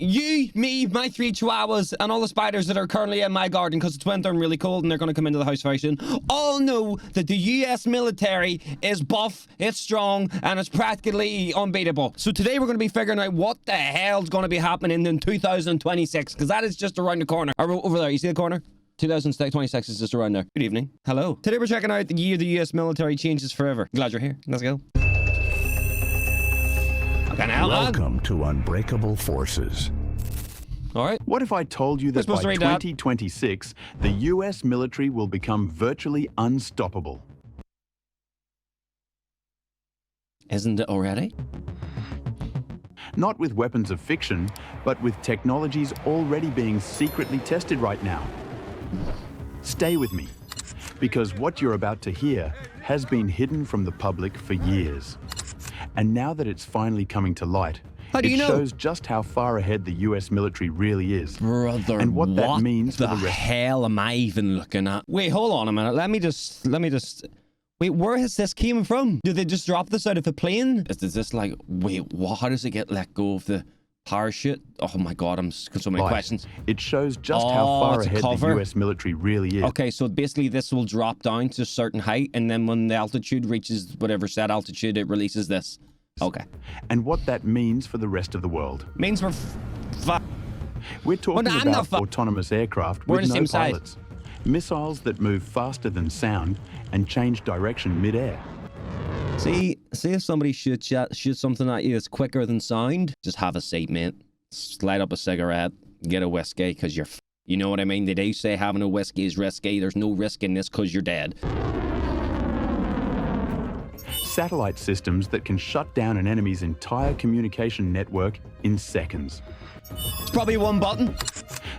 You, me, my 3 chihuahuas, and all the spiders that are currently in my garden because it's winter and really cold and they're going to come into the house very soon, all know that the US military is buff, it's strong, and it's practically unbeatable. So today we're going to be figuring out what the hell's going to be happening in 2026, because that is just around the corner. Over there, you see the corner? 2026 is just around there. Good evening. Hello. Today we're checking out the year the US military changes forever. Glad you're here. Let's go. Welcome to Unbreakable Forces. All right. What if I told you that by 2026, the US military will become virtually unstoppable? Isn't it already? Not with weapons of fiction, but with technologies already being secretly tested right now. Stay with me, because what you're about to hear has been hidden from the public for years. And now that it's finally coming to light, it shows just how far ahead the US military really is. Brother, and what that means for the rest. What the hell am I even looking at? Wait, hold on a minute. Let me just... Wait, where has this came from? Did they just drop this out of a plane? Is this like... Wait, how does it get let go of the parachute? Oh my God, I'm got so many questions. It shows just how far ahead the US military really is. Okay, so basically this will drop down to a certain height, and then when the altitude reaches whatever set altitude, it releases this. Okay. And what that means for the rest of the world. Means we're talking about autonomous aircraft with no pilots. Missiles that move faster than sound and change direction mid-air. See if somebody shoots something at you that's quicker than sound, just have a seat, mate. Light up a cigarette, get a whiskey, because you're you know what I mean? They do say having a whiskey is risky. There's no risk in this because you're dead. Satellite systems that can shut down an enemy's entire communication network in seconds. It's probably one button.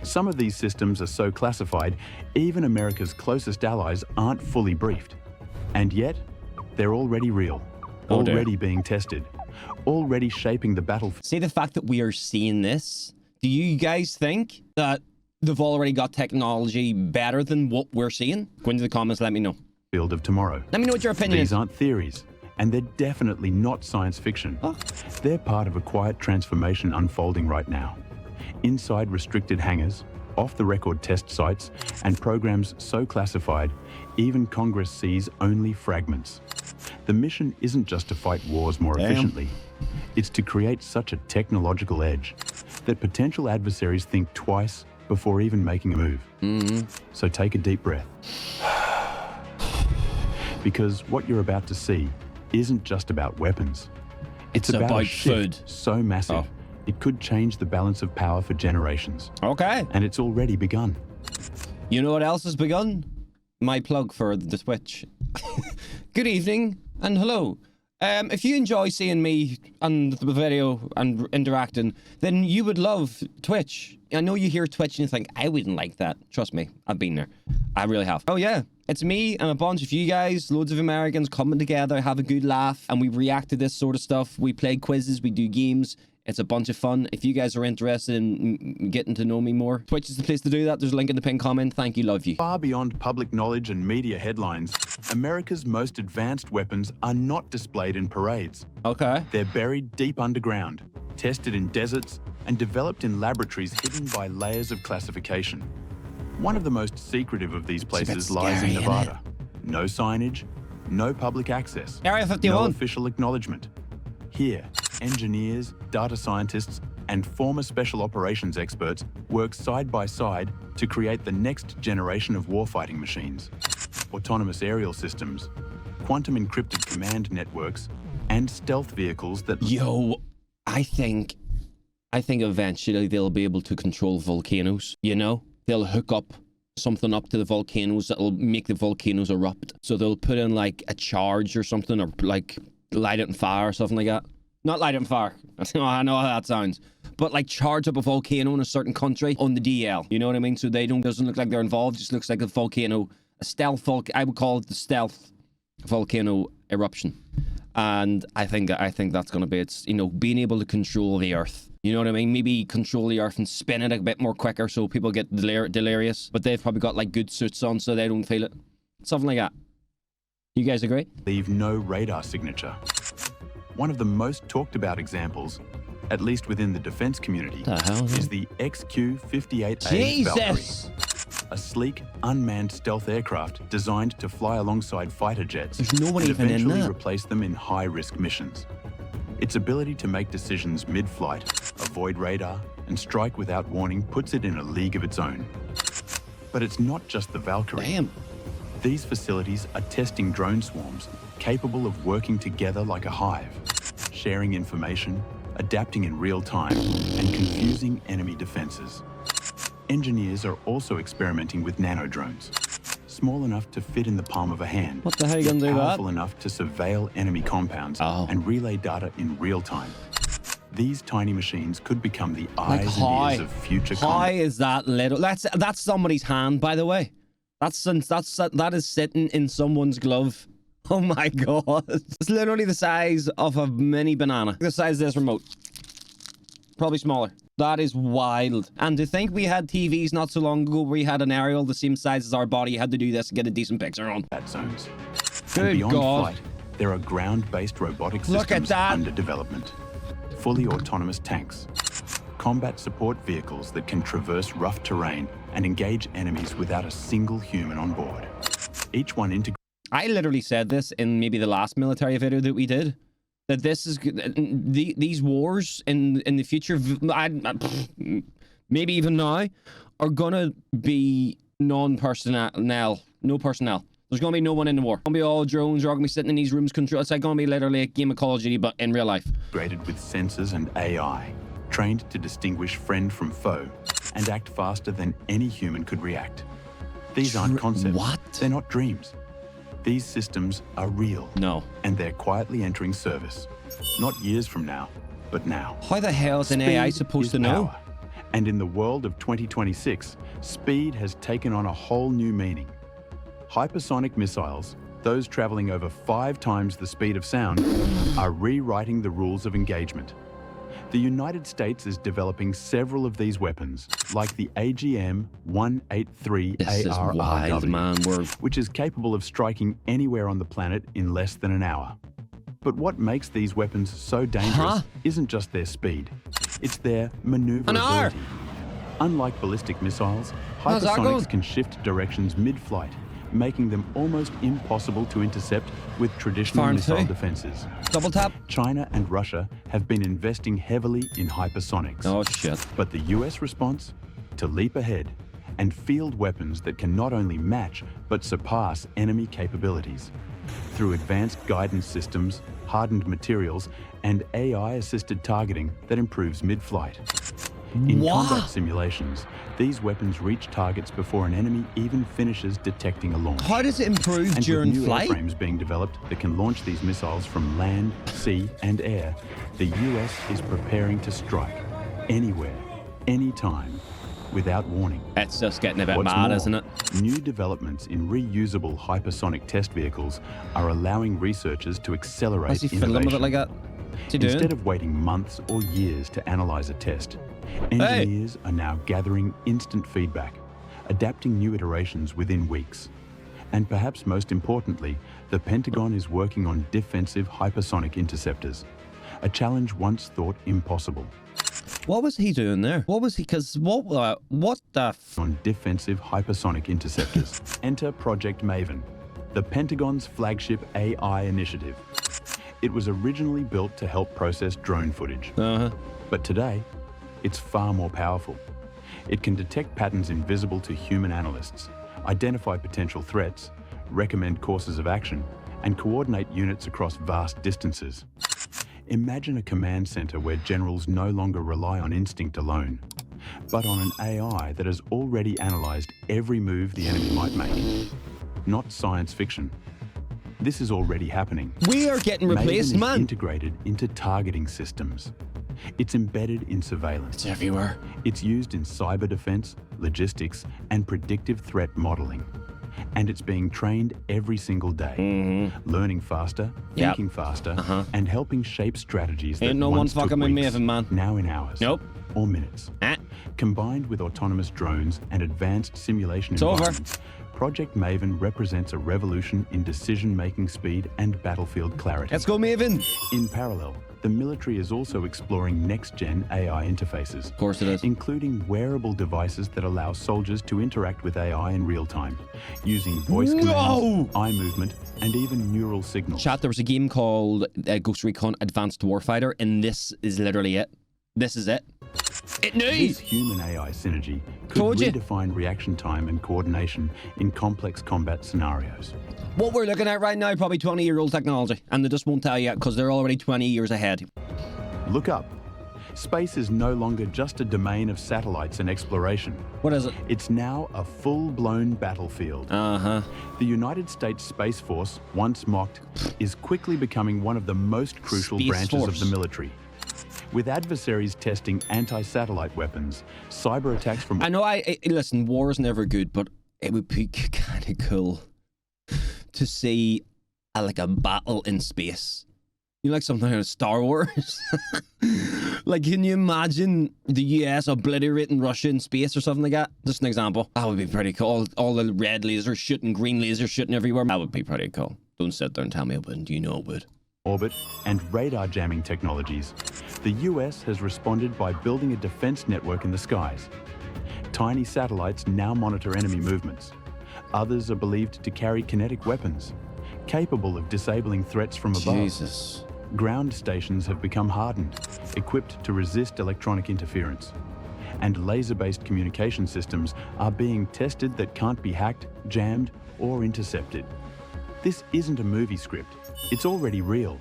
Some of these systems are so classified, even America's closest allies aren't fully briefed. And yet, they're already real, already being tested, already shaping the battlefield. See the fact that we are seeing this? Do you guys think that they've already got technology better than what we're seeing? Go into the comments, let me know. Field of tomorrow. Let me know what your opinion is. These aren't theories. And they're definitely not science fiction. Oh. They're part of a quiet transformation unfolding right now. Inside restricted hangars, off-the-record test sites, and programs so classified, even Congress sees only fragments. The mission isn't just to fight wars more efficiently. It's to create such a technological edge that potential adversaries think twice before even making a move. So take a deep breath. Because what you're about to see isn't just about weapons. It's about a shift food. So massive, it could change the balance of power for generations. Okay. And it's already begun. You know what else has begun? My plug for the Twitch. Good evening and hello. If you enjoy seeing me on the video and interacting, then you would love Twitch. I know you hear Twitch and you think, I wouldn't like that. Trust me, I've been there. I really have. Oh yeah, it's me and a bunch of you guys, loads of Americans coming together, have a good laugh, and we react to this sort of stuff. We play quizzes, we do games. It's a bunch of fun. If you guys are interested in getting to know me more, Twitch is the place to do that. There's a link in the pinned comment. Thank you, love you. Far beyond public knowledge and media headlines, America's most advanced weapons are not displayed in parades. Okay. They're buried deep underground, tested in deserts, and developed in laboratories hidden by layers of classification. One of the most secretive of these places lies in Nevada. No signage, no public access, Area 51. no official acknowledgement. Here, engineers, data scientists, and former special operations experts work side by side to create the next generation of warfighting machines. Autonomous aerial systems, quantum encrypted command networks, and stealth vehicles that... Yo, I think eventually they'll be able to control volcanoes, you know? They'll hook up something up to the volcanoes that'll make the volcanoes erupt. So they'll put in like a charge or something, or like light it on fire or something like that. Not light it on fire. I know how that sounds. But like charge up a volcano in a certain country on the DL. You know what I mean? So they doesn't look like they're involved. Just looks like a volcano, a stealth I would call it the stealth volcano eruption. And I think that's going to be it's, you know, being able to control the earth. You know what I mean? Maybe control the earth and spin it a bit more quicker so people get delirious. But they've probably got like good suits on so they don't feel it. Something like that. You guys agree? Leave no radar signature. One of the most talked about examples at least within the defense community, The hell, is the XQ-58A Valkyrie. Jesus! A sleek, unmanned stealth aircraft designed to fly alongside fighter jets There's no one and even in eventually that. replace them in high-risk missions. Its ability to make decisions mid-flight, avoid radar, and strike without warning puts it in a league of its own. But it's not just the Valkyrie. Damn. These facilities are testing drone swarms capable of working together like a hive, sharing information, adapting in real time, and confusing enemy defenses. Engineers are also experimenting with nano-drones, small enough to fit in the palm of a hand. What the hell are you gonna do yet that? powerful enough to surveil enemy compounds and relay data in real time. These tiny machines could become the eyes and ears of future How combat. is that little? That's somebody's hand, by the way. That is sitting in someone's glove. Oh my god! It's literally the size of a mini banana. The size of this remote. Probably smaller. That is wild. And to think we had TVs not so long ago where we had an aerial the same size as our body had to do this to get a decent picture on. Zones. Good And beyond God. flight, there are ground-based robotic Look at systems that. under development. Fully autonomous tanks. Combat support vehicles that can traverse rough terrain and engage enemies without a single human on board. Each one integrated. I literally said this in maybe the last military video that we did. That this is these wars in the future, maybe even now, are gonna be no personnel. There's gonna be no one in the war. It's gonna be all drones. Are gonna be sitting in these rooms control. It's like gonna be literally a game of Call of Duty, but in real life. Integrated with sensors and AI, trained to distinguish friend from foe, and act faster than any human could react. These aren't concepts. What? They're not dreams. These systems are real. No. And they're quietly entering service. Not years from now, but now. How the hell is an AI Speed supposed is to know? power. And in the world of 2026, speed has taken on a whole new meaning. Hypersonic missiles, those traveling over 5 times the speed of sound, are rewriting the rules of engagement. The United States is developing several of these weapons, like the AGM-183 This is wild, man. which is capable of striking anywhere on the planet in less than an hour. But what makes these weapons so dangerous isn't just their speed, it's their maneuverability. Unlike ballistic missiles, How's that going? hypersonics can shift directions mid-flight, making them almost impossible to intercept with traditional Farm missile two. defenses. Double tap. China and Russia have been investing heavily in hypersonics. Oh shit. But the US response? To leap ahead and field weapons that can not only match, but surpass enemy capabilities. Through advanced guidance systems, hardened materials, and AI-assisted targeting that improves mid-flight. In combat simulations, these weapons reach targets before an enemy even finishes detecting a launch. How does it improve And during with new flight? airframes being developed that can launch these missiles from land, sea, and air, the US is preparing to strike anywhere, anytime, without warning. It's just getting a bit What's mad, more, isn't it? New developments in reusable hypersonic test vehicles are allowing researchers to accelerate Why is he fiddling innovation. with it like that? What's he doing? Instead of waiting months or years to analyze a test, engineers are now gathering instant feedback, adapting new iterations within weeks. And perhaps most importantly, the Pentagon is working on defensive hypersonic interceptors, a challenge once thought impossible. What was he doing there? What was he? Because what the? On defensive hypersonic interceptors. Enter Project Maven, the Pentagon's flagship AI initiative. It was originally built to help process drone footage. But today, it's far more powerful. It can detect patterns invisible to human analysts, identify potential threats, recommend courses of action, and coordinate units across vast distances. Imagine a command center where generals no longer rely on instinct alone, but on an AI that has already analyzed every move the enemy might make. Not science fiction. This is already happening. We are getting replaced, Maven is man. integrated into targeting systems. It's embedded in surveillance. It's everywhere. It's used in cyber defense, logistics, and predictive threat modeling. And it's being trained every single day, learning faster, thinking faster, and helping shape strategies that Ain't no one once took fucking with weeks, Maven, man. now in hours. Nope. or minutes. Combined with autonomous drones and advanced simulation environments, Project Maven represents a revolution in decision-making speed and battlefield clarity. Let's go, Maven! In parallel, the military is also exploring next-gen AI interfaces. Of course it is. Including wearable devices that allow soldiers to interact with AI in real time, using voice commands, eye movement, and even neural signals. Chat, there was a game called Ghost Recon Advanced Warfighter, and this is literally it. This is it. It knew! This human-AI synergy could redefine reaction time and coordination in complex combat scenarios. What we're looking at right now, probably 20-year-old technology, and they just won't tell you because they're already 20 years ahead. Look up. Space is no longer just a domain of satellites and exploration. What is it? It's now a full-blown battlefield. The United States Space Force, once mocked, is quickly becoming one of the most crucial branches of the military. With adversaries testing anti-satellite weapons, cyber attacks from... I know, listen, war is never good, but it would be kind of cool to see like a battle in space. You know, like something out of Star Wars? Like, can you imagine the US obliterating Russia in space or something like that? Just an example. That would be pretty cool. All the red lasers shooting, green lasers shooting everywhere. That would be pretty cool. Don't sit there and tell me it wouldn't. You know it would. Orbit and radar jamming technologies, the US has responded by building a defense network in the skies. Tiny satellites now monitor enemy movements. Others are believed to carry kinetic weapons, capable of disabling threats from above. Jesus. Ground stations have become hardened, equipped to resist electronic interference. And laser-based communication systems are being tested that can't be hacked, jammed, or intercepted. This isn't a movie script. It's already real.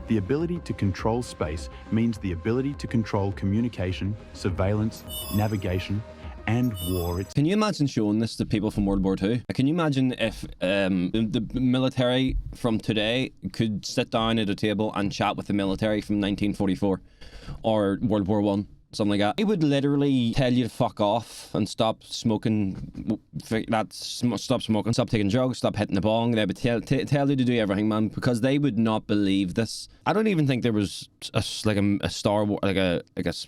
The ability to control space means the ability to control communication, surveillance, navigation, and war. Can you imagine showing this to people from World War II? Can you imagine if the military from today could sit down at a table and chat with the military from 1944 or World War I? Something like that. They would literally tell you to fuck off and stop smoking. Stop smoking, stop taking drugs, stop hitting the bong. They would tell you to do everything, man, because they would not believe this. I don't even think there was a Star Wars, like a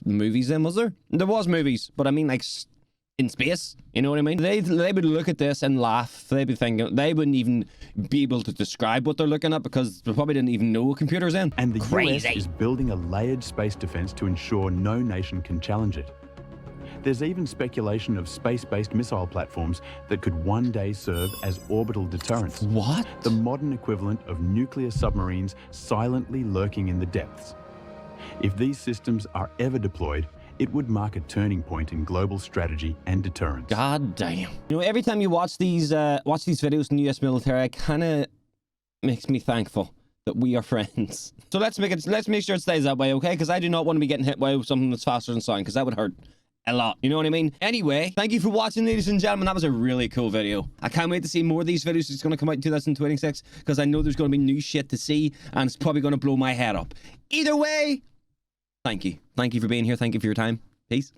movies then, was there? There was movies, but I mean like in space. You know what I mean? They would look at this and laugh. They'd be thinking, they wouldn't even be able to describe what they're looking at because they probably didn't even know what computers in. And the US is building a layered space defense to ensure no nation can challenge it. There's even speculation of space-based missile platforms that could one day serve as orbital deterrents. What? The modern equivalent of nuclear submarines silently lurking in the depths. If these systems are ever deployed, it would mark a turning point in global strategy and deterrence. God damn. You know, every time you watch these videos in the US military, it kind of makes me thankful that we are friends. So let's make sure it stays that way, okay? Because I do not want to be getting hit by something that's faster than sound, because that would hurt a lot. You know what I mean? Anyway, thank you for watching, ladies and gentlemen. That was a really cool video. I can't wait to see more of these videos. It's going to come out in 2026 because I know there's going to be new shit to see, and it's probably going to blow my head up. Either way, thank you. Thank you for being here. Thank you for your time. Peace.